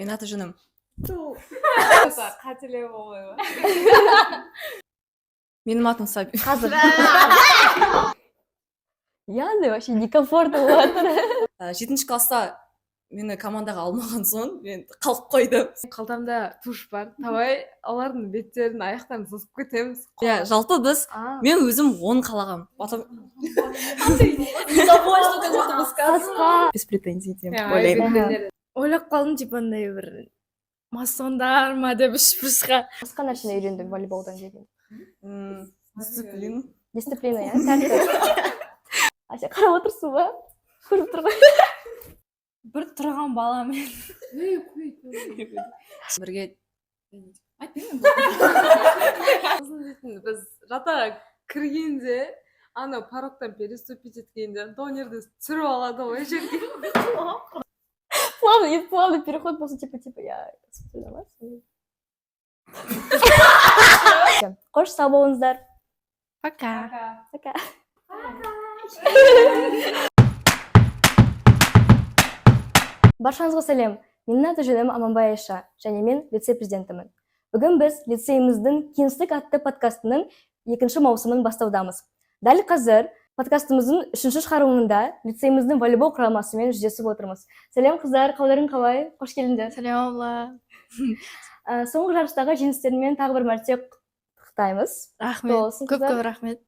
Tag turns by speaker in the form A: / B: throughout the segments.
A: Менің аты жөнім.
B: Қателеу болмай ма?
A: Менің атым Саби.
C: Қазір. Яғни вообще некомфортно болатын.
A: 7-ші класста мені командаға алмаған соң мен қалып қойдым.
B: Қалтамда туш бар. Табай олардың беттерін, аяқтарын сызып кетеміз.
A: Иә, жалпы біз мен өзім 10 қалағам. Потом без претензий деп ойлаймын.
D: Ойлап қалдым, типа андай бір масондар ма деп үшпірсқа.
C: Басқа нәрсені үйрендім волейболдан деген.
A: Дисциплина.
C: Дисциплина, иә, тәртіп. Сен қарап отырсың ба? Көріп тұр ғой.
D: Бір тұрған баламен.
A: Бірге
B: Біз жата кіргенде, ана пароктан переступить еткенде, донерді түсіріп алады ғой жерге.
C: Плавный переход болса, типа, я қош, сау болыңыздар.
D: Пока.
C: Пока. Баршаңызға сәлем. Менің аты жөнім Аманбай Айша, және мен лицей президентімін. Бүгін біз лицейіміздің кеңістік атты подкастының 2-ші маусымын бастаудамыз. Дәл қазір подкастымыздың 3-ші шығарылымында лицейіміздің волейбол құрамасымен жүздесіп отырмыз. Сәлем қыздар, қалдарың қалай? Қош келдіңдер.
D: Сәлем абла.
C: Соңғы жарыстағы жеңістермен тағы бір мәрте құттықтаймыз.
D: Рахмет. Көп рахмет.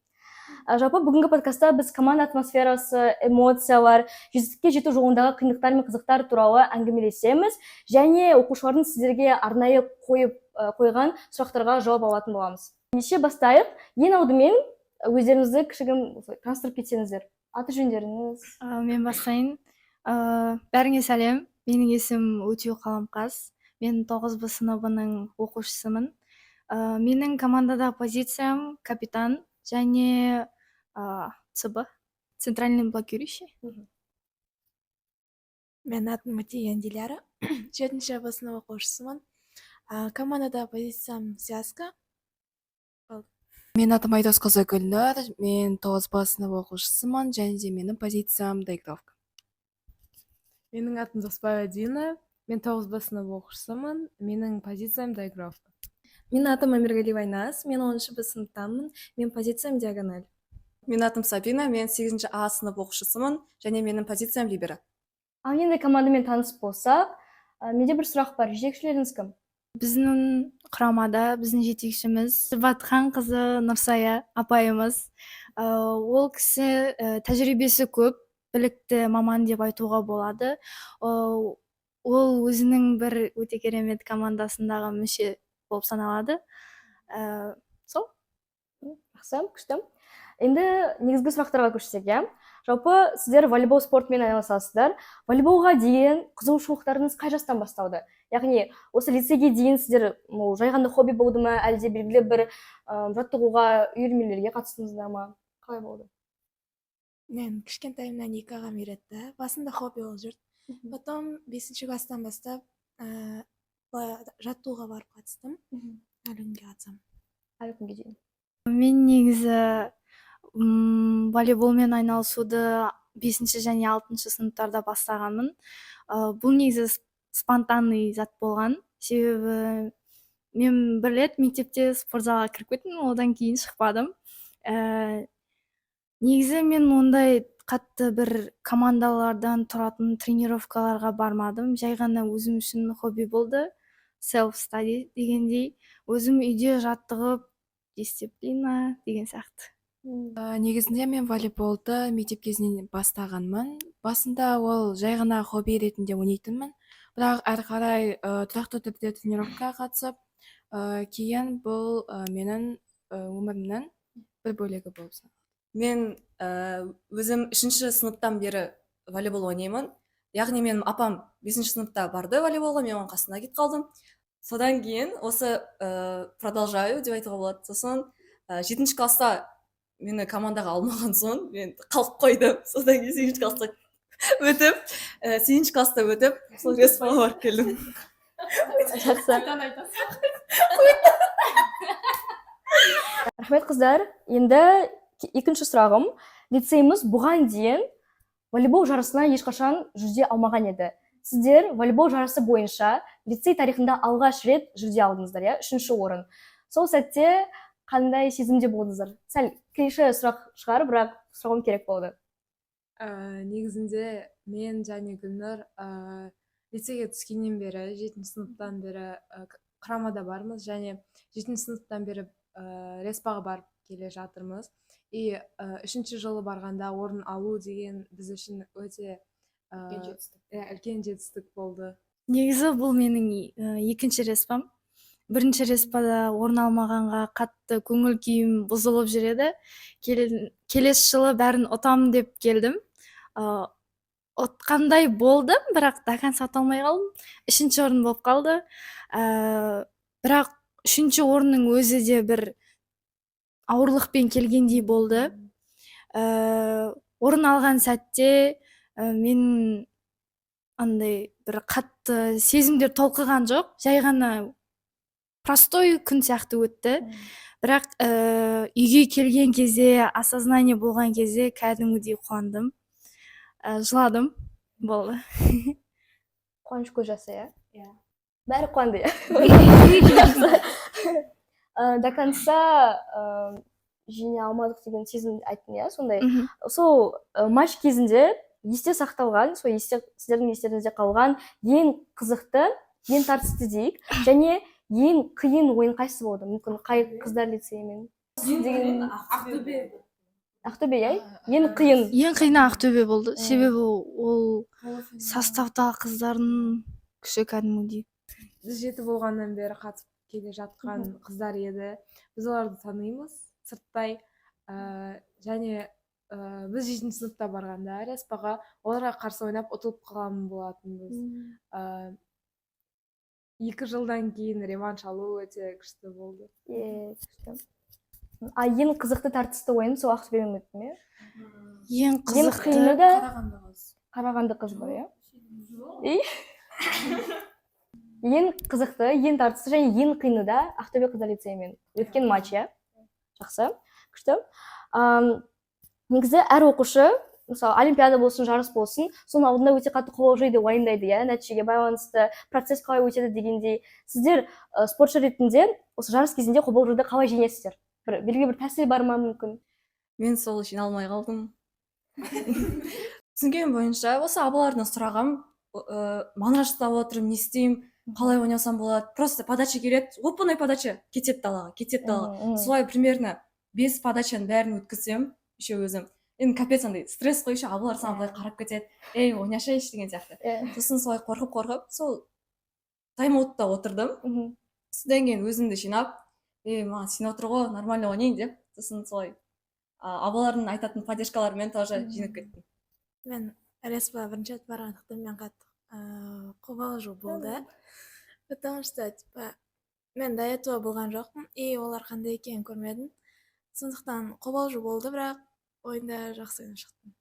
C: Жалпы бүгінгі подкастта біз команда атмосферасы, эмоциялар, жетістікке жету жолындағы қиындықтар мен қызықтар туралы әңгімелесеміз, және оқушылардың сіздерге арнайы қойған сұрақтарға жауап алатын боламыз. Ендеше бастайық. Ең алдымен өздеріңізді кішігірім таныстырып кетсеңіздер. Аты жөндеріңіз?
D: Мен бастайын. Бәріңе сәлем. Менің есімім Өтеу Қаламқас. Мен 9-б сыныбының оқушысымын. Менің командада позициям капитан және ЦБ, центральный блокирующий.
E: Мен атым Матеян Диляра, 7-ші сынып оқушысымын. Командада позициям связка.
F: Мен атым Айдосқызы Гүлнұр, мен 9-б сынып оқушысымын, және де менің позициям доигровка.
B: Менің атым Доспаева Дина, мен 9-б сынып оқушысымын, менің позициям доигровка.
G: Менің атым Амиргалиева Айнас, мен 10-ші сыныптамын, мен позициям диагональ.
A: Менің атым Сабина, мен 8-ші А сынып оқушысымын, және менің позициям либера.
C: Ал енді командамен таныс болсақ, менде бір сұрақ бар. Жетекшілеріңіз кім?
D: Біздің құрамада біздің жетекшіміз Батхан қызы Нұрсая апайымыз. Ол кісі тәжірибесі көп, білікті маман деп айтуға болады. Ол өзінің бір өте керемет командасындағы мүше болып саналады. Сол.
C: Жақсы, күшті. Енді негізгі сұрақтарға көшсек, иә. Жалпы сіздер волейбол спортымен айналысасыздар. Волейболға деген қызығушылықтарыңыз қай жастан басталды? Яғни, осы лицейге дейін сіздер жай ғана хобби болды ма, әлде белгілі бір жаттығуға, үйірмелерге қатыстыңыздар ма? Қалай болды?
E: Мен кішкентайымнан 2 ағам үйретті. Басында хобби болып жүрді. Потом 5-ші класстан бастап жаттығуға барып қатыстым. Әлі күнге қатысам.
C: Әлі күнге дейін.
D: Мен негізі волейболмен айналысуды 5-ші және 6-ші сыныптарда бастағанмын. Бұл негізі спонтанный зат болған. Себебі мен бір рет мектепте спортзалға кіріп кеттім, одан кейін шықпадым. Негізі мен ондай қатты бір командалардан тұратын тренировкаларға бармадым. Жай ғана өзім үшін хобби болды. Self-study дегендей. Өзім үйде жаттығып, дисциплина деген сияқты.
F: Негізінде мен волейболды мектеп кезінен бастағанмын. Басында ол жай ғана хобби ретінде ойнайтынмын. Бірақ әрі қарай тұрақты түрде тренировкаға қатысып, кейін бұл менің өмірімнің бір бөлігі болып саналады.
A: Мен өзім 3-ші сыныптан бері волейбол ойнаймын. Яғни менің апам 5-ші сыныпта барды волейболға, мен оның қасына кетіп қалдым. Содан кейін осы продолжаю деп айтуға болады. Сосын 7-ші класста мені командаға алмаған соң мен қалып қойдым. Содан кейін 8-ші класста өтіп, 8-ші класста өтіп, сол респаға барып келдім.
C: Рахмет қыздар. Енді екінші сұрағым. Лицейіміз бұған дейін волейбол жарысына ешқашан жүзе алмаған еді. Сіздер волейбол жарысы бойынша лицей тарихында алғаш рет жүлде алдыңыздар, иә, 3-ші орын. Сол сәтте қандай сезімде болдыңыздар? Сәл клише сұрақ шығар, бірақ сұрауым керек болды.
B: Негізінде мен және Гүлнұр лицейге түскеннен бері, 7-ші сыныптан бері құрамада бармыз, және 7-ші сыныптан бері респаға барып келе жатырмыз. И 3-ші жылы барғанда орын алу деген біз үшін өте үлкен жетістік болды.
D: Негізі бұл менің екінші респам. Бірінші респада орын алмағанға қатты көңіл күйім бұзылып жүреді. Келесі жылы бәрін ұтамын деп келдім. Ұтқандай болдым, бірақ до конца ұта алмай қалдым. 3-ші орын болып қалды. Бірақ 3-ші орынның өзі де бір ауырлықпен келгендей болды. Орын алған сәтте мен андай бір қатты сезімдер толқыған жоқ. Жай ғана простой күн сияқты өтті. Бірақ үйге келген кезде, осознание болған кезде кәдімгідей қуандым. Жыладым. Болды.
C: Қуаныш көз жасы, иә? Бәрі қуанды, иә? До конца жеңе алмадық деген сезім айттың, иә? Сондай. Сол матч кезінде есте сақталған, сіздердің естеріңізде қалған ең қызықты, ең тартысты дейік, және ең қиын ойын қайсысы болды? Мүмкін қай қыздар лицейімен? Ақтөбе, иә? Ең қиын.
D: Ең қиыны Ақтөбе болды. Себебі ол составтағы қыздардың күші кәдімгідей.
B: Біз 7 болғаннан бері қатысып келе жатқан қыздар еді. Біз оларды танимыз сырттай. Және біз 7-ші сыныпта барғанда респаға оларға қарсы ойнап ұтылып қалған болатынбыз. 2 жылдан кейін реванш алу өте күшті болды.
C: Күшті. Ең қызықты тартысты ойын сол Ақтөбемен өтті ме?
D: Ең
C: Ең
D: қызықты
C: қиыны да Қарағанды қыз бар, иә? Ең қызықты, ең тартысты және ең қиыны да Ақтөбе қыздар лицейімен өткен матч, иә? Жақсы, күшті. Негізі әр оқушы, мысалы олимпиада болсын, жарыс болсын, соның алдында өте қатты қобалжиды деп уайымдайды, иә? Нәтижеге байланысты процесс қалай өтеді дегендей. Сіздер спортшы ретінде осы жарыс кезінде қобалжуды қалай жеңесіздер? Белгілі бір тәсіл бар ма мүмкін?
A: Мен сол жиналмай қалдым. Түсінген бойынша осы абылардан сұрағам, маңырашта отырып не істеймін, қалай ойнасам болады? Просто подача келеді, оп-оңай подача, кетеді далаға. Солай примерно 5 подачаның бәрін өткізсем, еще өзім. Енді капец андай стресс қойшы, абылар саған былай қарап кетеді. Ей, ойнашайшы деген сияқты. Сосын солай қорқып, сол тайм-аутта отырдым. Содан кейін өзімді жинап, маған сен отыр ғой, нормально ойнайын деп. Сосын солай абылардың айтатын поддержкаларымен тоже жинап кеттім.
E: Мен респа бірінші рет барғандықтан мен қатты қобалжу болды. Потому что мен до этого болған жоқпын, и олар қандай екенін көрмедім. Сондықтан қобалжу болды, бірақ ойында жақсы ойнап шықтым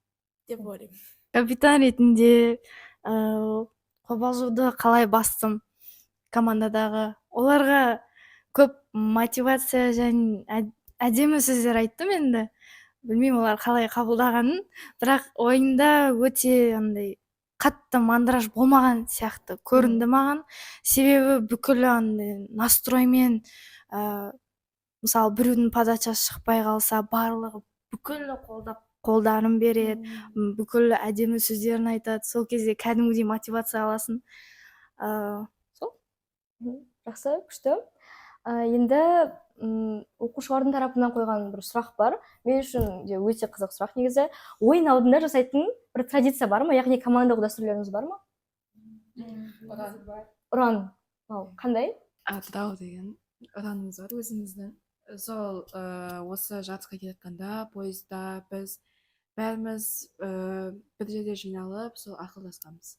E: деп ойлаймын.
D: Капитан ретінде қобалжуды қалай бастым командадағы? Оларға көп мотивация және әдемі сөздер айттым енді. Білмеймін олар қалай қабылдағанын, бірақ ойында өте андай қатты мандраж болмаған сияқты көрінді маған. Себебі бүкіл андай настроймен, мысалы біреудің подачасы шықпай қалса, барлығы бүкіл қолдарын береді, бүкіл әдемі сөздерін айтады. Сол кезде кәдімгідей мотивация аласың.
C: Сол? Жақсы, күшті. Енді оқушылардың тарапынан қойған бір сұрақ бар. Мен үшін де өте қызық сұрақ негізі. Ойын алдында жасайтын бір традиция бар ма? Яғни командалық дәстүрлеріңіз бар ма? Ұран. Қандай?
F: Атырау деген ұранымыз бар өзіміздің. Сол осы жарысқа келетканда пойызда біз бәріміз бір жерде жиналып, сол ақылдасқанбыз.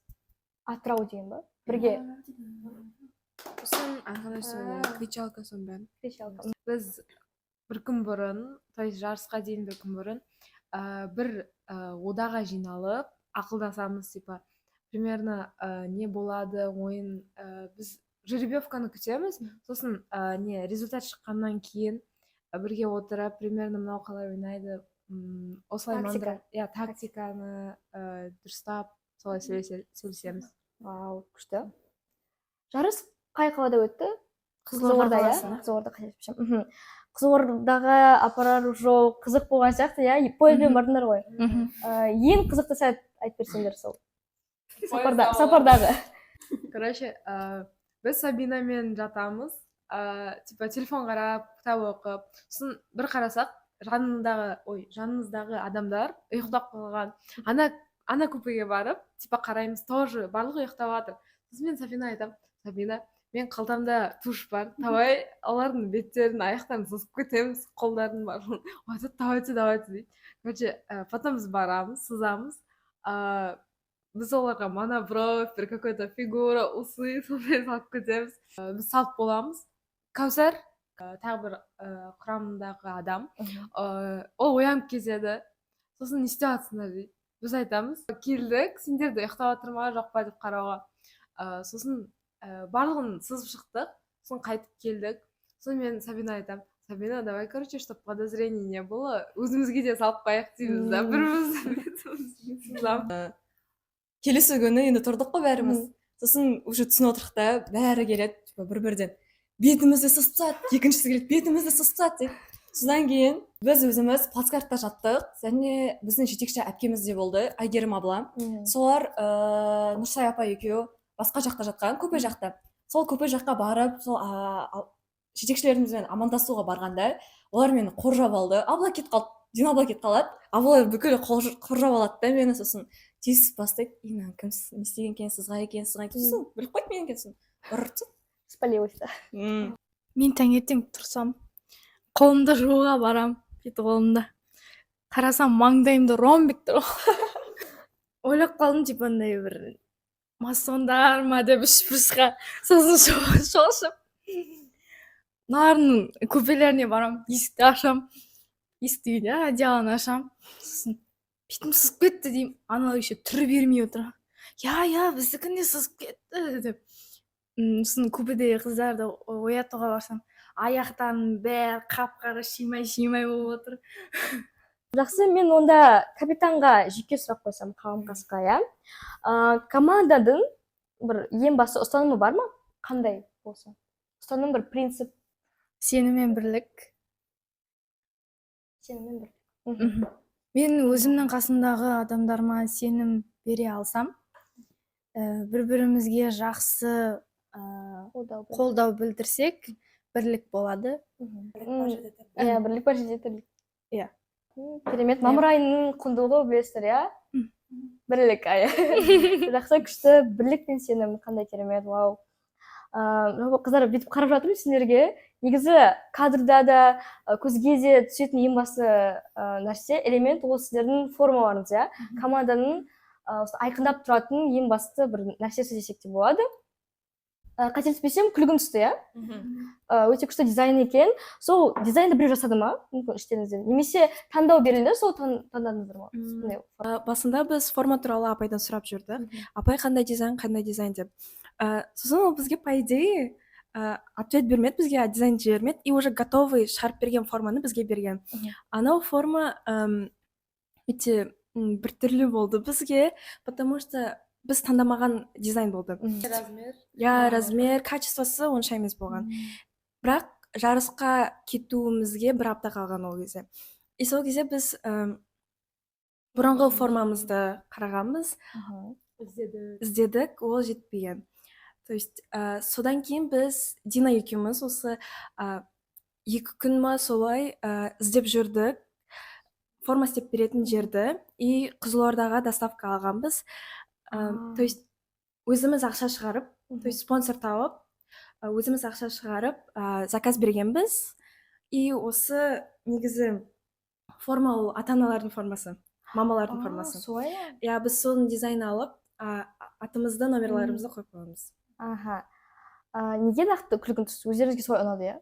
C: Атырау деген ба? Бірге?
F: Сосын кричалка сон бәрін.
B: Біз бір күн бұрын, то есть жарысқа дейін бір күн бұрын, бір одаға жиналып ақылдасамыз, типа примерно не болады ойын, біз жеребьевканы күтеміз, сосын результат шыққаннан кейін бірге отырып, примерно мынау қалай ойнайды, осылай тактиканы дұрыстап солай сөйлесеміз.
C: Вау, күшті. жарыс қай қалада өтті?
F: Қызылорда
C: иә?
F: қаласында.
C: Қызылорда қателеспесем. Қызылордаға апарар жол қызық болған сияқты, иә? Пойызбен бардыңдар ғой. Ең қызықты сәт айтып берсеңдер сол. Сапардағы.
B: Короче, біз Сабинамен жатамыз, типа телефон қарап, кітап оқып, сосын бір қарасақ, жанымыздағы адамдар ұйықтап қалған. Ана купеге барып, типа қараймыз, тоже барлығы ұйықтап жатыр. Сосын мен Сабина айтам, Сабина, мен қалтамда туш бар, давай олардың беттерін, аяқтарын сызып кетеміз, қолдарын бар. Давайте дейді. Короче, потом біз барамыз, сызамыз. Біз оларға монобровь, бір какой-то фигура, усы, сондай салып кетеміз. Біз салып боламыз. Кәусар, тағы бір құрамындағы адам, ол оянып кетеді. Сосын не істеп жатсыңдар дейді. Біз айтамыз, келдік, сендер де ұйықтап жатыр ма, жоқ па деп қарауға. Сосын барлығын сызып шықтық, сосын қайтып келдік. Сосын мен Сабина айтам, Сабина, давай, короче, чтобы подозрение не было, өзімізге де салып қояйық дейміз да, біріміз.
A: Келесі күні енді тұрдық қой бәріміз. Сосын уже түсін отырық та, бәрі келеді, бір-бірден. Бетімізді сызып тастады, екіншісі келеді, бетімізді сызып тастады дейді. Содан кейін біз өзіміз плацкартта жаттық, және біздің жетекші әпкеміз де болды, Айгерім абла. Солар Нұрсай апа екеуі басқа жақта жатқан, көпе жақта. Сол көпе жаққа барып, сол жетекшілерімізбен амандасуға барғанда, олар мені қоржап алды. Абла кетіп қалды, Дина абла кетіп қалады. Абла бүкіл қоржап алады да мені, сосын тез бастайды. Ина, кім не істеген екенсіз, қалай екенсіз, сосын біліп қойды мен екенсің. Ұрыртсын.
C: Спалилась.
D: Мен таңертең тұрсам, қолымды жууға барам, беті қолымда. Қарасам, маңдайымда ромбик тұр. Ойлап қалдым, типа андай бір масондар ма деп үш-пұшқа, сосын шошып. Нарының көпелеріне барам, есікті ашам. Есікті одеялын ашам. Сосын бетім сызып кетті деймін, анау еще түрі бермей отыр. Я, біздікін де сызып кетті деп. Сосын купедегі қыздарды оятуға барсам, аяқтарының бәрі қап-қара шимай болып отыр.
C: Жақсы, мен онда капитанға жеке сұрақ қойсам, қауым-қасқа, иә? Командадың бір ең басты ұстанымы бар ма? Қандай болса? Ұстаным бір принцип.
D: Сенім мен бірлік. Мен өзімнің қасымдағы адамдарыма сенім бере алсам, бір-бірімізге жақсы қолдау білдірсек, бірлік болады.
C: Иә, бірлік бар жерде бірлік. Иә. Керемет, мамыр айының құндылығы білесіздер, иә? Бірлік айы. Жақсы, күшті, бірлік пен сенім, қандай керемет, вау. Қыздар, бүйтіп қарап жатырмын сендерге. Негізі кадрда да, көзге де түсетін ең басты нәрсе, элемент ол сіздердің формаларыңыз, иә? Команданың айқындап тұратын ең басты бір нәрсесі десек те болады. Қателеспесем, күлгін түсті, иә? Өте күшті дизайн екен. Сол дизайнды біреу жасады ма? Мүмкін іштеріңізден. Немесе таңдау берілді, сол таңдадыңыздар ма?
F: Басында біз форма туралы апайдан сұрап жүрдік. Апай қандай дизайн деп. Сосын ол бізге, по идее, ответ бермеді, бізге дизайн жібермеді, и уже готовый шығарып берген форманы бізге берген. Анау форма өте біртүрлі болды бізге, потому что біз таңдамаған дизайн болды. Размер, качествосы онша емес болған. Бірақ жарысқа кетуімізге бір апта қалған ол кезде. И сол кезде біз бұрынғы формамызды қарағанбыз, іздедік, ол жетпеген. То есть, содан кейін біз Дина екеуміз осы 2 күн ма солай іздеп жүрдік, форма істеп беретін жерді, и Қызылордаға доставка алғанбыз. То есть, өзіміз ақша шығарып, то есть, спонсор тауып, өзіміз ақша шығарып, заказ бергенбіз, и осы негізі форма ол ата-аналардың формасы, мамалардың формасы.
C: Солай?
F: Я, біз соның дизайн алып, атымызды, номерларымызды қойып қоймыз.
C: Неге нақты күлгін түсті? Өздеріңізге солай ұнады, иә?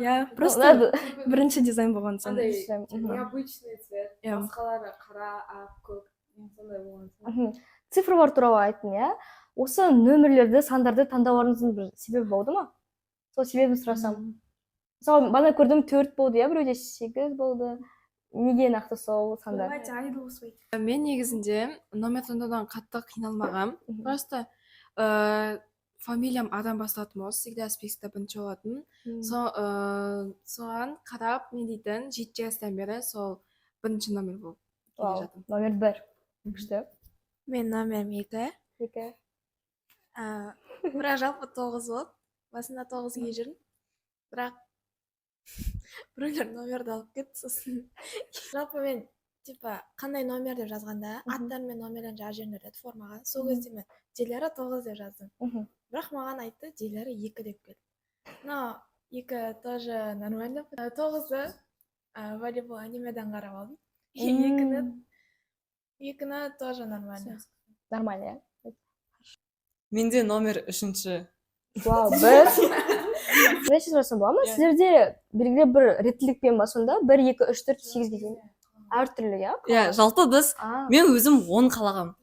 F: Я, просто бірінші дизайн болған сон.
B: Необычный цвет, басқалары қара, ақ, көк, сондай болған.
C: Цифрлар туралы айттың, иә? Осы нөмірлерді, сандарды таңдауларыңыздың бір себебі болды ма? Сол себебін сұрасам. Мысалы, бана көрдім 4 болды, иә? Біреуде 8 болды. Неге нақты сол сандар?
F: Мен негізінде номер таңдаудан қатты қиналмағам. Просто фамилиям адан басталатын болса всегда спискте бірінші болатын. Соған қарап мен дейтін 7 жастан бері сол бірінші номер болып келе
C: Вау,
F: жатырмын.
C: номер 1. Күшті.
E: Мен номерім 2.
C: 2.
E: Бірақ жалпы 9 болды. Басында 9-ге жүрдім. Бірақ біреулер номерді алып кетті, сосын жалпы мен типа қандай номер деп жазғанда аттар мен номерлерін жазып жібереді формаға. Сол кезде мен Дилера 9 деп жаздым. Бірақ маған айтты Дилера 2 деп келді. Но 2 тоже нормально. 9-ды волейбол анимеден қарап алдым. 2-ні тоже нормально.
C: Нормально, иә?
A: Менде номер 3-ші.
C: Вау, бір. Нәрсе сұрасам бола ма? Сіздерде белгілі бір реттілікпен ба сонда? 1, 2, 3, 4, 8-ге дейін. Әртүрлі, иә?
A: Иә, жалпы біз, мен өзім 10 қалағам.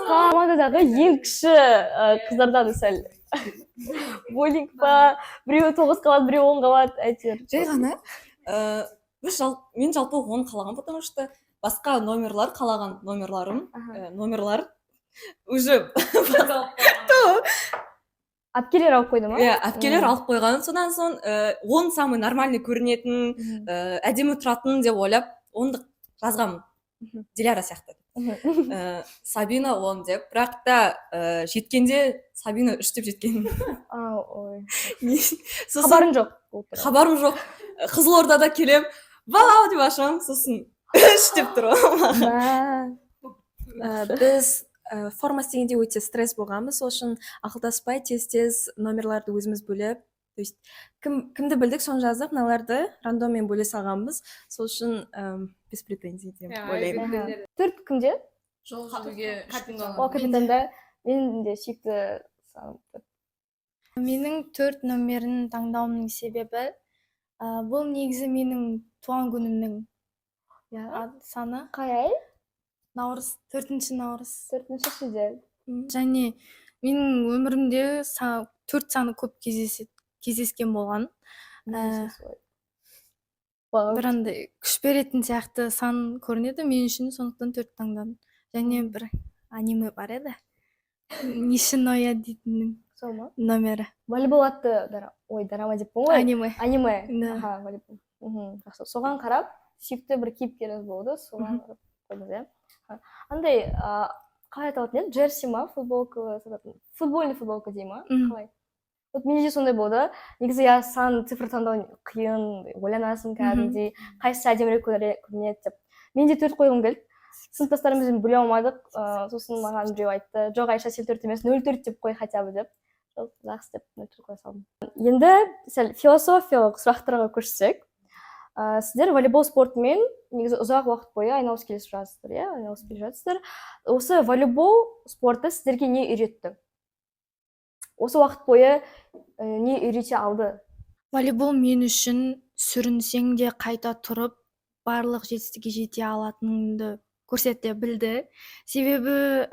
C: Командадағы ең кіші қыздардан сәл боулинг па, біреуі 9 қалады, біреуі 10 қалады, әйтеуір.
A: Жай ғана мен жалпы 10 қалаған, потому что басқа номерлар қалаған номерлар уже
C: Әпкелер алып қойды ма?
A: иә, әпкелер алып қойған. Содан соң 10 самый нормальный көрінетін, әдемі тұратын деп ойлап 10-ды жазғам. Диляра сияқты. Сабина 10 деп, бірақ та жеткенде Сабина 3 деп жеткен.
C: Ой.
A: Хабарым
C: жоқ.
A: Хабарым жоқ. Қызылордада келем, вау деп ашам, сосын 3 деп тұрмын.
G: Біз форма істегенде өте стресс болғанбыз, сол үшін ақылдаспай тез номерларды өзіміз бөліп, то есть кімді білдік соны жазып, мыналарды рандоммен бөле салғанбыз. Сол үшін без претензий деп ойлаймын.
C: 4 кімде?
B: Жол жүруге
C: Ол капитанда мен де сүйікті саным.
D: Менің 4 номерін таңдауымның себебі бұл негізі менің туған күнімнің саны.
C: Қай ай?
D: Наурыз, 4 наурыз.
C: 4 шілде.
D: Және менің өмірімде 4 саны көп кездескен болған. Бір андай күш беретін сияқты сан көрінеді мен үшін, сондықтан 4 таңдадым. Және бір аниме бар еді. Нишиноя дейтіннің номері.
C: Волейбол атты драма деп ғой.
D: Аниме.
C: Волейбол. Соған қарап, сүйікті бір кейіпкеріңіз болды, соған қарап қойдыңыз, иә? Андай, қалай аталатын еді? Джерси ма? Футболка сататын? Футбольный футболка дей ма? Қалай? Вот менде сондай болды. Негізі я сан цифр таңдау қиын, ойланасың кәдімгідей, қайсысы әдемірек көрінеді деп. Менде 4 қойғым келді. Сыныптастарымызбен бөле алмадық. Сосын маған біреу айтты, жоқ Айша сен 4 емес, 0,4 деп қой хотя бы деп. Жақсы деп 0,4 қоя салдым. Енді сәл философиялық сұрақтарға көшсек, сіздер волейбол спортымен негізі ұзақ уақыт бойы айналысып келе жатсыздар, иә? Айналысып келе жатсыздар. Осы волейбол спорты сіздерге не үйретті? Осы уақыт бойы не үйрете алды?
D: Волейбол мен үшін сүрінсең де қайта тұрып, барлық жетістікке жете алатыныңды көрсете білді. Себебі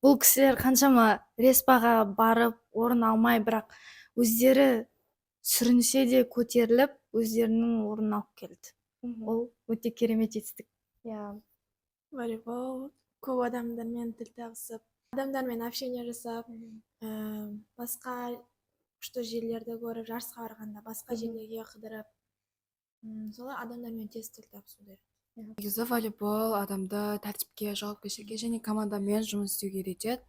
D: бұл кісілер қаншама респаға барып, орын алмай, бірақ өздері сүрінсе де көтеріліп, өздерінің орнын алып келді. Ол өте керемет жетістік.
E: Волейбол көп адамдармен тіл табысып, адамдармен общение жасап, басқа күшті жерлерді көріп, жарысқа барғанда басқа жерлерге қыдырып, солай адамдармен тез тіл табысу керек.
F: Негізі волейбол адамды тәртіпке, жауапкершілікке және командамен жұмыс істеуге үйретеді.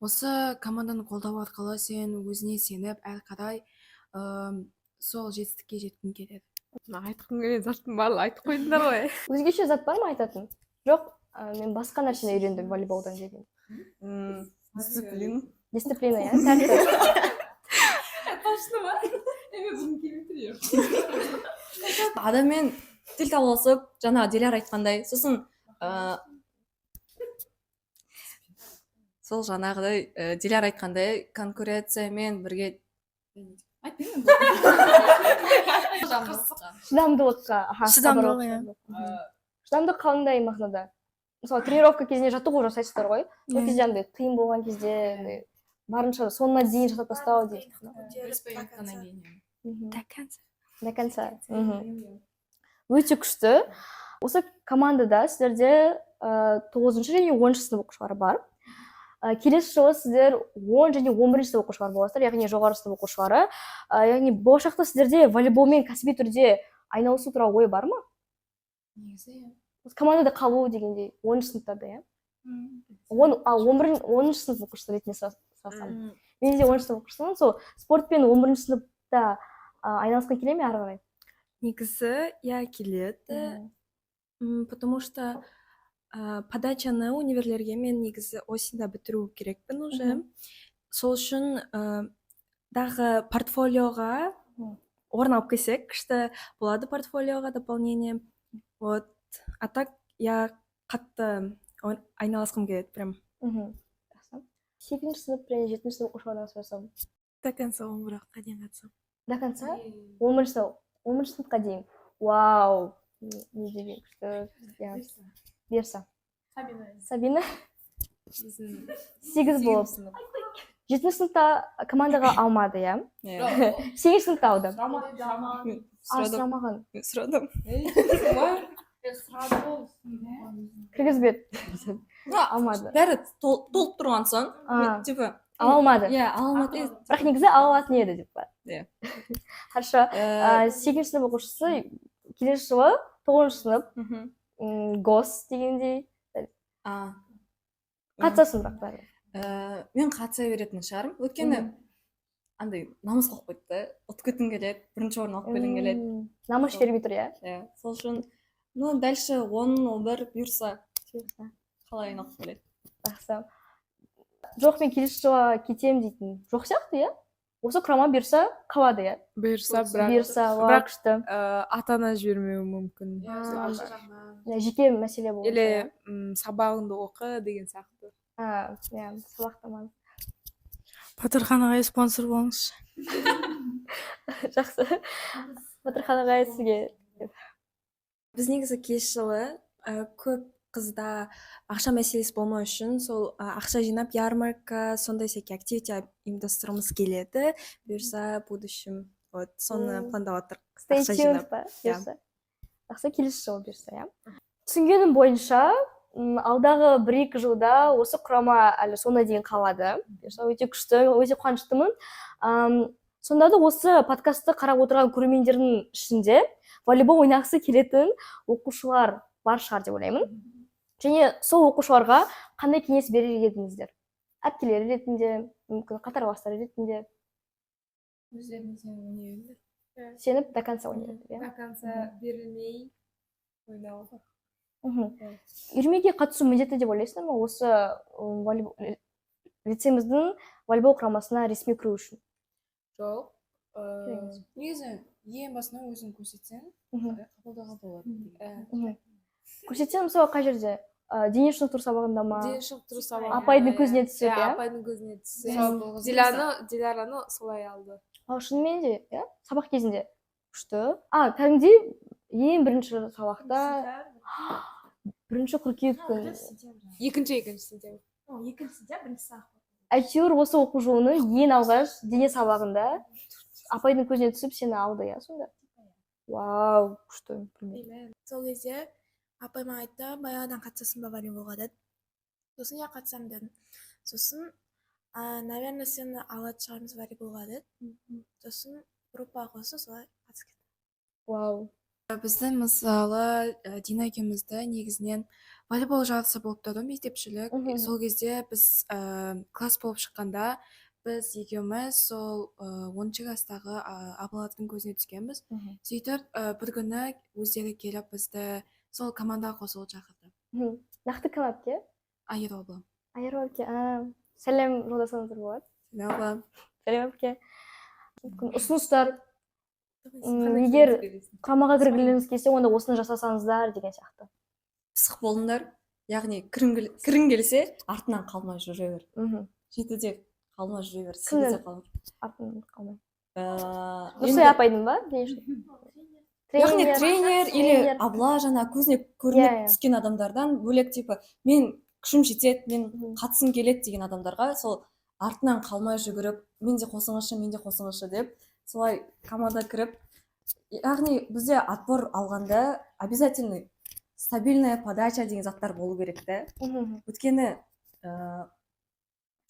F: Осы команданы қолдау арқылы сен өзіне сеніп, әрі қарай сол жетістікке жеткің келеді.
B: Айтқым келген заттың барлығы айтып қойдыңдар ғой.
C: Өзгеше зат бар ма айтатын? Жоқ, мен басқа нәрсені үйрендім волейболдан деген. Дисциплина, иә? Тәртіп.
B: Точно ма? Бүгін келіп тұр.
A: Адаммен тіл табысып, жаңа Диляр айтқандай, сосын сол жаңағыдай Диляр айтқандай конкуренциямен бірге
C: Шыдамдылыққа.
D: Шыдамдылық, иә.
C: Шыдамдылық қандай мағынада? Мысалы, тренировка кезінде жаттығу жасайсыздар ғой. Сол кезде андай қиын болған кезде барынша соңына дейін жасап тастау дейді. До конца. Өте күшті. Осы командада сіздерде 9-шы және 10-шы сынып оқушылары бар. келесі жылы сіздер 10 және 11 сынып оқушылар боласыздар, яғни жоғары сынып оқушылары. Яғни болашақта сіздерде волейболмен кәсіби түрде айналысу туралы ой бар ма?
F: негізі иә.
C: Командада қалу дегендей 10 сыныптарда, иә? 10 сынып оқушысы ретінде сұрасам. Мен де 10 сынып оқушысымын, сол спортпен 11 сыныпта айналысқан келе ме ары қарай?
G: Негізі, иә, келеді. Потому что подачаны универлерге мен негізі осында бітіру керекпін уже. Сол үшін дағы портфолиоға орын алып келсек, күшті болады портфолиоға дополнение. Вот. А так, я қатты айналысқым келеді прям.
C: 8 сынып және 7 сынып оқушылардан сұрасам.
E: До конца 11-ға дейін қатысам.
C: До конца? 11 сыныпқа дейін. Вау! Не деген күшті. Берса. Сабина? 8 болып. 7 сыныпта командаға алмады, иә? 8 сыныпта алды. Сұрамаған.
A: Сұрадым.
C: Кіргізбеді. Алмады.
A: Бәрі толып тұрған соң, типа,
C: Ала алмады.
A: иә, ала алмады.
C: Бірақ негізі ала алатын еді деп бар.
A: Иә.
C: Хорошо. 8 сынып оқушысы келесі жылы 9 сынып гос дегендей қатысасың бірақ бәрі.
A: Мен қатыса беретін шығармын. Өйткені андай намыс қалып қойды. Ұтып кеткім келеді, бірінші орын алып келгім келеді.
C: Намыс бермей тұр, иә?
A: Иә, сол үшін, дальше 10-11 бұйырса қалай айналып келеді.
C: Жақсы. Жоқ, мен келесі жылы кетем дейтін. Жоқ сияқты, иә? Осы құрама бұйырса қалады, иә?
B: Бұйырса, бірақ
C: Бұйырса, уа, күшті.
B: ата-ана жібермеуі мүмкін.
C: Жеке мәселе болса.
B: Или сабағыңды оқы деген сияқты.
C: Иә, сабақтаман.
D: Батырханаға спонсор болыңыз.
C: Жақсы. Батырханаға сізге.
G: Біз негізі келесі жылы көп қызда ақша мәселесі болмау үшін сол ақша жинап ярмарка, сондай всякие активити ұйымдастырғымыз келеді. Бұйырса, будущем, вот, соны пландап отырмық.
C: Stay tuned ба? Жақсы, келесі жылы бұйырса, иә? Түсінгенім бойынша, алдағы 1-2 жылда осы құрама әлі соңына дейін қалады. Өте күшті, өте қуаныштымын. Сонда да осы подкастты қарап отырған көрермендердің ішінде волейбол ойнағысы келетін оқушылар бар шығар деп ойлаймын. Және сол оқушыларға қандай кеңес берер едіңіздер? Әпкелері ретінде, мүмкін қатарластары ретінде.
F: Өздеріне сеніп
C: Сеніп до конца ойнайды, иә?
B: До конца берілмей ойнауға.
C: Үйірмеге қатысу міндетті деп ойлайсыңдар ма? Осы лицейіміздің волейбол құрамасына ресми кіру үшін.
F: жоқ. Негізі ең басынан өзін көрсетсең, қабылдауға болады.
C: Көрсетсең, мысалы, қай жерде? Дене шынықтыру сабағында ма?
B: Дене шынықтыру сабағында.
C: Апайдың көзіне түсіп, иә?
B: Апайдың көзіне түсіп.
F: Мысалы,
B: Дилараны солай алды.
C: Шынымен де, иә? Сабақ кезінде. Күшті. Кәдімгідей ең бірінші сабақта бірінші қыркүйек күні.
B: Екінші сентябрь.
E: бірінші сағат.
C: Әйтеуір осы оқу жылының ең алғаш дене сабағында апайдың көзіне түсіп сені алды, иә, сонда? Вау, күшті.
E: Сол кезде апайма айтты, баяғыдан қатысасың ба волейболға деді. Сосын я қатысам дедім. Сосын, наверное, сені алады шығармыз волейболға деді. Сосын группаға қосты, солай қатысып кеттім.
C: Вау.
F: Біздің мысалы Дина екеумізді негізінен волейбол жарысы болып тұрды, мектепшілік. Сол кезде біз класс болып шыққанда біз екеуміз сол 10 класстағы апалардың көзіне түскенбіз. Сөйтіп бір күні өздері келіп бізді сол командаға қосылып шақырды.
C: Нақты кім әпке?
F: Айыр обла.
C: Айыр әпке. Сәлем жолдасаңыздар болады. Сәлем әпке. Ұсыныстар, егер құрамаға кіргілеріңіз келсе, онда осыны жасасаңыздар деген сияқты.
A: Пысық болыңдар, яғни кірің келсе, артынан қалмай жүре бер. Жетіде қалмай жүре бер, сегізде қалмай.
C: Артынан қалмай.
A: Нұрсай
C: апайдың ба?
A: Яғни тренер или абла жаңа көзіне көрініп түскен адамдардан бөлек, типа, мен күшім жетеді, мен қатысым келеді деген адамдарға сол артынан қалмай жүгіріп, мен де қосыңызшы деп, солай команда кіріп, яғни бізде отбор алғанда обязательно стабильная подача деген заттар болу керек та. Өйткені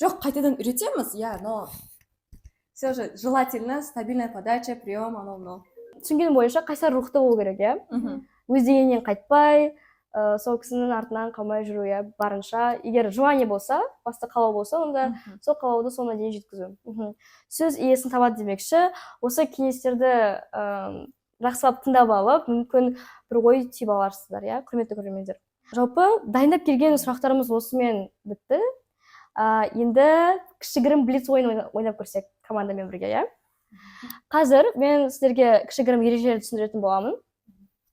A: жоқ, қайтадан үйретеміз, иә, но все же желательно стабильная подача, прием, анау мынау.
C: түсінгенім бойынша қайсар рухты болу керек, иә. Өз дегеннен қайтпай, сол кісінің артынан қалмай жүру, иә, барынша. Егер желание болса, басты қалау болса, онда сол қалауды соңына дейін жеткізу. Сөз иесін табады демекші, осы кеңестерді жақсылап тыңдап алып, мүмкін бір ой түйіп аларсыздар, иә, құрметті көрермендер. Жалпы дайындап келген сұрақтарымыз осымен бітті. Енді кішігірім блиц ойын ойнап көрсек командамен бірге, иә. Қазір мен сіздерге кішігірім ережелерді түсіндіретін боламын.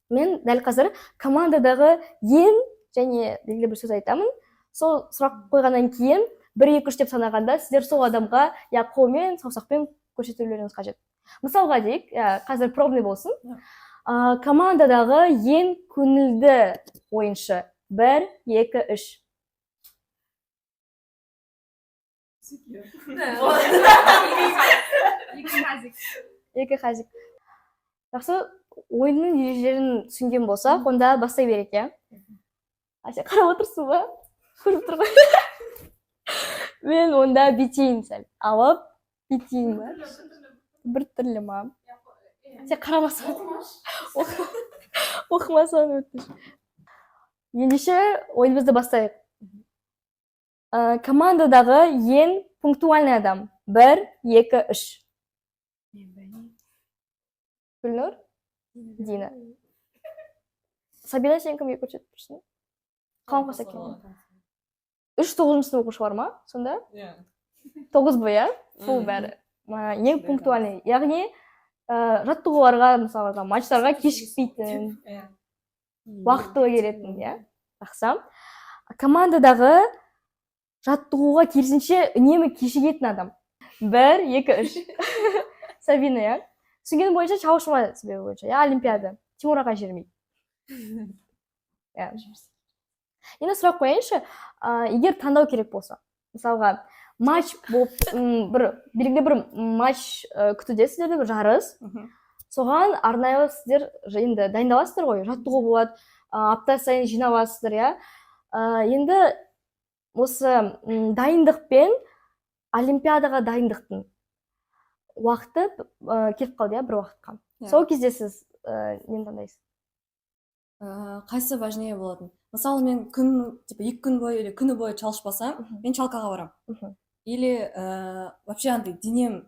C: Мен дәл қазір командадағы ең және белгілі бір сөз айтамын. Сол сұрақ қойғаннан кейін 1-2-3 деп санағанда сіздер сол адамға я қолмен, саусақпен көрсетулеріңіз қажет. Мысалға дейік, қазір пробный болсын. Командадағы ең көңілді ойыншы. 1, 2, 3. Екі хазик. Жақсы, ойынның ережелерін түсінген болсақ, онда бастай берейік, иә? Сен қарап отырсың ба? Көріп тұр ғой. Мен онда бүйтейін сәл. Алып, бүйтейін ба? Бір түрлі ма? Сен қарамасаң. Оқымасаң өтіш. Ендеше ойынымызды бастайық. Командадағы ең пунктуальный адам. 1, 2, 3. Гүлнұр? Дина. Сабина, сен кімге көрсетіп тұрсың? Қалам қоса екен. 3-9 сынып оқушы бар ма? Сонда? 9 бі, иә? Сол бәрі. Ең пунктуальный. Яғни, жаттығуларға, мысалға, матчтарға кешікпейтін, уақытылы келетін, иә? Жақсы. Командадағы жаттығуға керісінше үнемі кешігетін адам. 1, 2, 3. Сабина, иә? Түсінгенім бойынша шауышма себебі бойынша, иә, олимпиада. Тимур аға жермейді. Енді сұрақ қояйыншы, егер таңдау керек болса, мысалға, матч болып, белгілі бір матч күтудесіздер, бір жарыс, соған арнайы сіздер енді дайындаласыздар ғой, жаттығу болады, апта сайын жиналасыздар, иә. Енді осы дайындықпен олимпиадаға дайындықтың уақыты келіп қалды, бір уақытқа. Сол кезде сіз нені таңдайсыз?
A: Қайсы важнее болатын? Мысалы, мен 2 күн бойы или күні бойы çalışпасам, мен чалкаға барам. Или вообще андай денем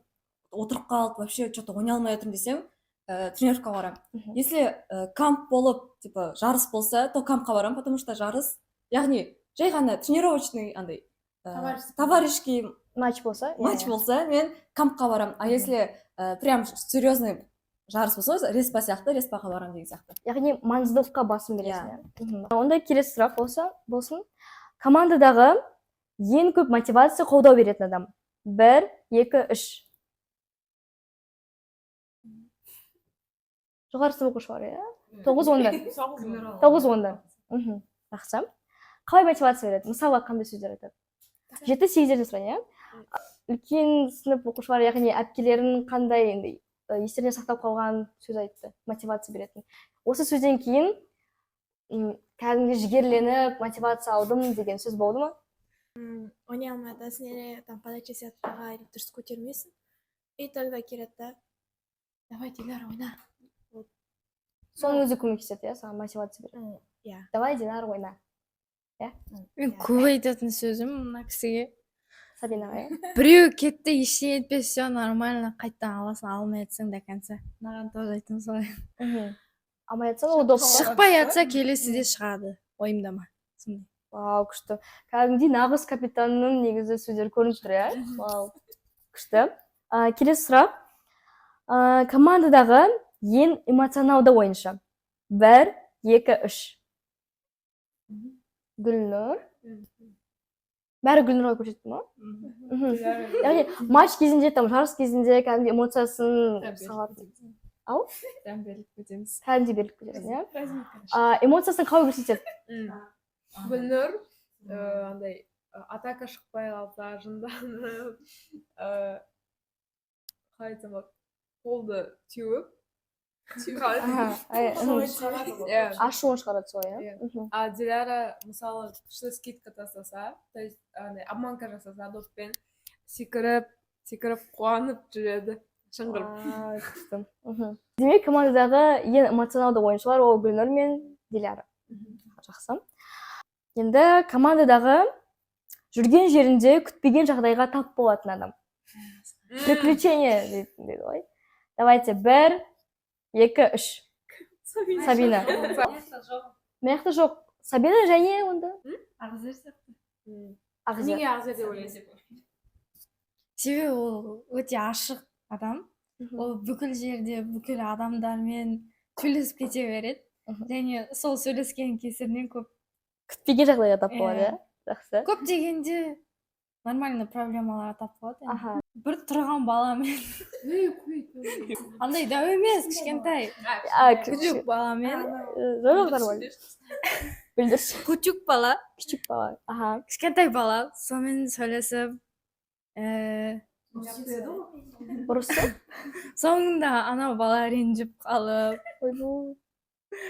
A: отырып қалып, вообще что-то ойнай алмай отырмын десем, тренировкаға барам. Если камп болып, жарыс болса, то кампқа барам, потому что жарыс, яғни жай ғана тренировочный андай товарищеский
C: Матч болса,
A: мен кампқа барам. А если прям серьезный жарыс болса, респа сияқты, респаға барам деген сияқты.
C: Яғни маңыздылыққа басым бересің. Онда келесі сұрақ болсын. Командадағы ең көп мотивация қолдау беретін адам. 1, 2, 3. Жоғары сынып оқушы бар, иә? 9-10. Жақсы. Қалай мотивация береді? Мысалға қандай сөздер айтады? 7-8-ден сұрайын, иә? Үлкен сынып оқушылар, яғни әпкелерін қандай естеріне сақтап қалған сөз айтты, мотивация беретін. Осы сөзден кейін кәдімгі жігерленіп, мотивация алдым деген сөз болды ма?
E: Ойнай алмайсың, или там подача сеттаға или дұрыс көтермейсің. И тогда келеді да, давай, Динара, ойна.
C: Соның өзі көмектеседі, иә, саған мотивация береді. Давай, Динара, ойна.
D: Мен көп айтатын сөзім мына кісіге.
C: Сабинаға, иә?
D: Біреу кетті, ештеңе етпес, все нормально, қайттан аласың, алмай атсаң до конца. Маған тоже айтым солай.
C: Алмай атсаң, удобно.
D: Шықпай атса келесіде шығады, ойымдама.
C: Вау, күшті. Кәдімгідей нағыз капитанның негізі сөздер көрініп тұр, иә? Вау, күшті. Келесі сұрақ. Командадағы ең эмоционалды ойыншы. 1, 2, 3. Гүлнұр. Бәрі Гүлнұрға көрсетті ма? Яғни матч кезінде, жарыс кезінде кәдімгі эмоциясын салады. Ау? Кәдімгі беріліп кетесің, иә? Эмоциясын қалай көрсетеді?
B: Гүлнұр андай атака шықпай қалса, жынданып, қалай айтсам, қолды теуіп, Иә.
C: ашуын шығарады солай
B: Иә.
C: иә Мгм.
B: А Диляра мысалы күшті скидка тастаса, то есть андай обманка жасаса доспен секіріп қуанып жүреді шыңғырып.
C: Күшті. Мгм. Демек командадағы ең эмоционалды ойыншылар ол Гүлнұр мен Диляра. Жақсы. Енді командадағы жүрген жерінде күтпеген жағдайға тап болатын адам. Приключение дейді ғой. Давайте 1, 2, 3. Сабина. Маяқты жоқ. Сабина және онда?
B: Ағзер сияқты.
C: Ағзер.
B: Неге ағзер деп ойлайсың?
D: себебі ол өте ашық адам. Ол бүкіл жерде бүкіл адамдармен сөйлесіп кете береді. Және сол сөйлескен кесірінен көп
C: Күтпеген жағдайға тап болады,
D: Иә.
C: иә? Жақсы.
D: көп дегенде нормально проблемаларға тап болады. енді.
C: Аха.
D: Бір тұрған баламен андай дәу емес, кішкентай күдік баламен
C: Жоқ, нормально. Бүлдіршін.
D: күтік бала,
C: Küçük baba. Aha.
D: кішкентай бала, сонымен сөйлесіп
C: Burası?
D: соңында анау бала ренжіп қалып
C: Oybu.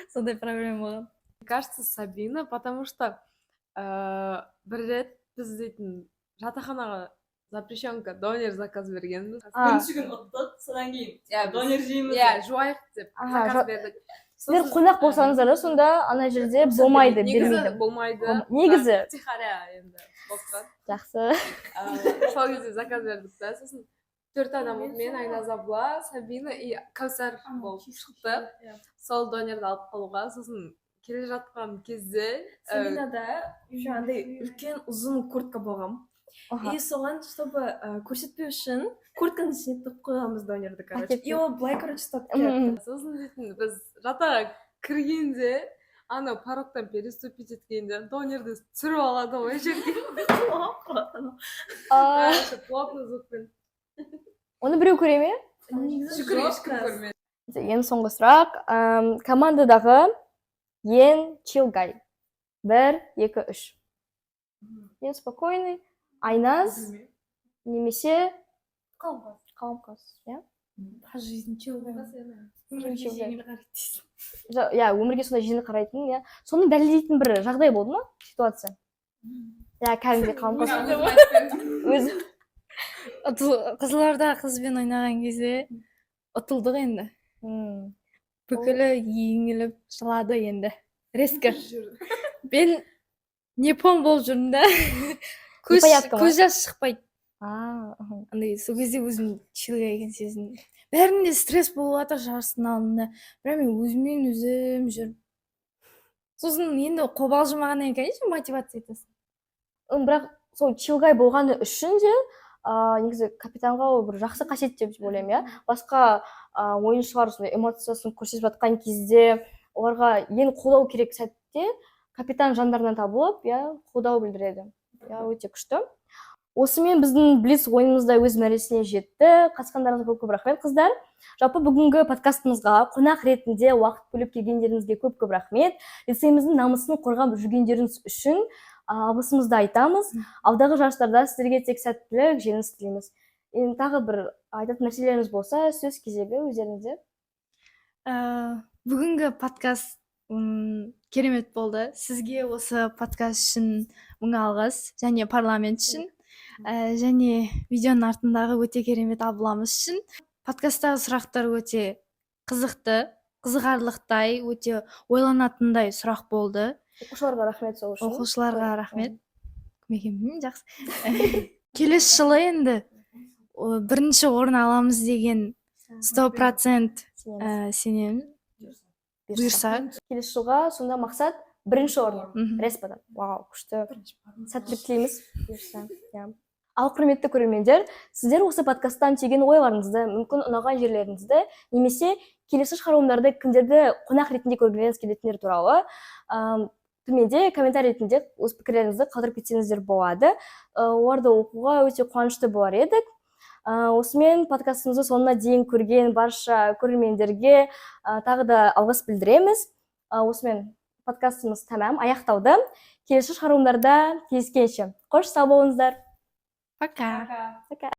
D: сондай проблема болған.
B: Мне кажется, Сабина, потому что бір рет біз дейтін жатақханаға запрещенка донер заказ бергенбіз.
A: Бірінші күн ұттық, содан кейін донер жейміз.
B: Иә, жуайық деп
C: Аха,
B: заказ бердік.
C: Сіздер қонақ болсаңыздар да сонда ана жерде болмайды,
B: Негізі
C: бермейді.
B: болмайды.
C: Негізі.
B: Тихаря енді болған.
C: Жақсы.
B: Сол кезде заказ бердік та, сосын 4 адам мен, Айназ абла, Сабина и Кәусар болып шықты. Сол донерді алып қалуға, сосын келе жатқан кезде
G: Сабинада андай үлкен ұзын куртка болған. И соған, чтобы көрсетпеу үшін куртканың ішіне тығып қойғанбыз донерді, короче.
C: Әкетті.
G: И ол былай, короче, ұстап кетті.
B: сосын дейтін біз жатаға кіргенде анау порогтан переступить еткенде донерді түсіріп алады ғой жерге. Плотно звукпен.
C: Оны біреу көре ме?
B: Шүкір ешкім көрмеді.
C: Ең соңғы сұрақ. Командадағы ең chill guy. 1, 2, 3. Ең спокойный. Айназ. Немесе қаламқас. Иә?
D: По жизни
C: Иә, өмірге сондай жеңіл қарайтын, иә. Соны дәлелдейтін бір жағдай болды ма? Ситуация. Иә, кәдімгідей қаламқас. Өзі.
D: Қызылорда қызбен ойнаған кезде ұтылдық енді. Бүкілі еңіліп жылады енді. Резко. Мен непон болып жүрмін да.
C: Непонятка ма?
D: Көз жас шықпайды. Андай сол кезде өзім чилга екен сезіндім. Бәрінде стресс болып жатыр жарыстың алдында. Бірақ мен өзіммен өзім жүріп. Сосын енді қобалжымағаннан кейін, конечно, мотивация етесің.
C: Бірақ сол chill guy болғаны үшін де негізі капитанға ол бір жақсы қасиет деп ойлаймын, иә. Басқа ойыншылар сондай эмоциясын көрсетіп жатқан кезде оларға ең қолдау керек сәтте капитан жандарынан табылып, иә, қолдау білдіреді. Иә, өте күшті. Осымен біздің блиц ойынымыз да өз мәресіне жетті. Қатысқандарыңызға көп рахмет, қыздар. Жалпы бүгінгі подкастымызға қонақ ретінде уақыт бөліп келгендеріңізге көп рахмет. Лицейіміздің намысын қорғап жүргендеріңіз үшін алғысымызды айтамыз. Алдағы жарыстарда сіздерге тек сәттілік, жеңіс тілейміз. Енді тағы бір айтатын нәрселеріңіз болса, сөз кезегі өздеріңізде.
D: Бүгінгі подкаст керемет болды. Сізге осы подкаст үшін мың алғыс, және парламент үшін, және видеоның артындағы өте керемет абыламыз үшін. Подкасттағы сұрақтар өте қызықты, қызығарлықтай, өте ойланатындай сұрақ болды.
C: Оқушыларға рахмет сол үшін.
D: Оқушыларға рахмет. Кім екенін жақсы. Келесі жылы енді бірінші орын аламыз деген 100% сенемін. Бұйырса.
C: Келесі жылға сонда мақсат бірінші орын. Респадан. Вау, күшті. Сәттілік тілейміз. Ал құрметті көрермендер, сіздер осы подкасттан түйген ойларыңызды, мүмкін ұнаған жерлеріңізді, немесе келесі шығарылымдарды кімдерді қонақ ретінде көргілеріңіз келетіндер туралы төменде комментарий ретінде өз пікірлеріңізді қалдырып кетсеңіздер болады. Оларды оқуға өте қуанышты болар едік. Осымен подкастымызды соңына дейін көрген барша көрермендерге тағы да алғыс білдіреміз. Осымен подкастымыз тәмам аяқталды. Келесі шығарылымдарда кездескенше. Қош сау болыңыздар.
D: Пока.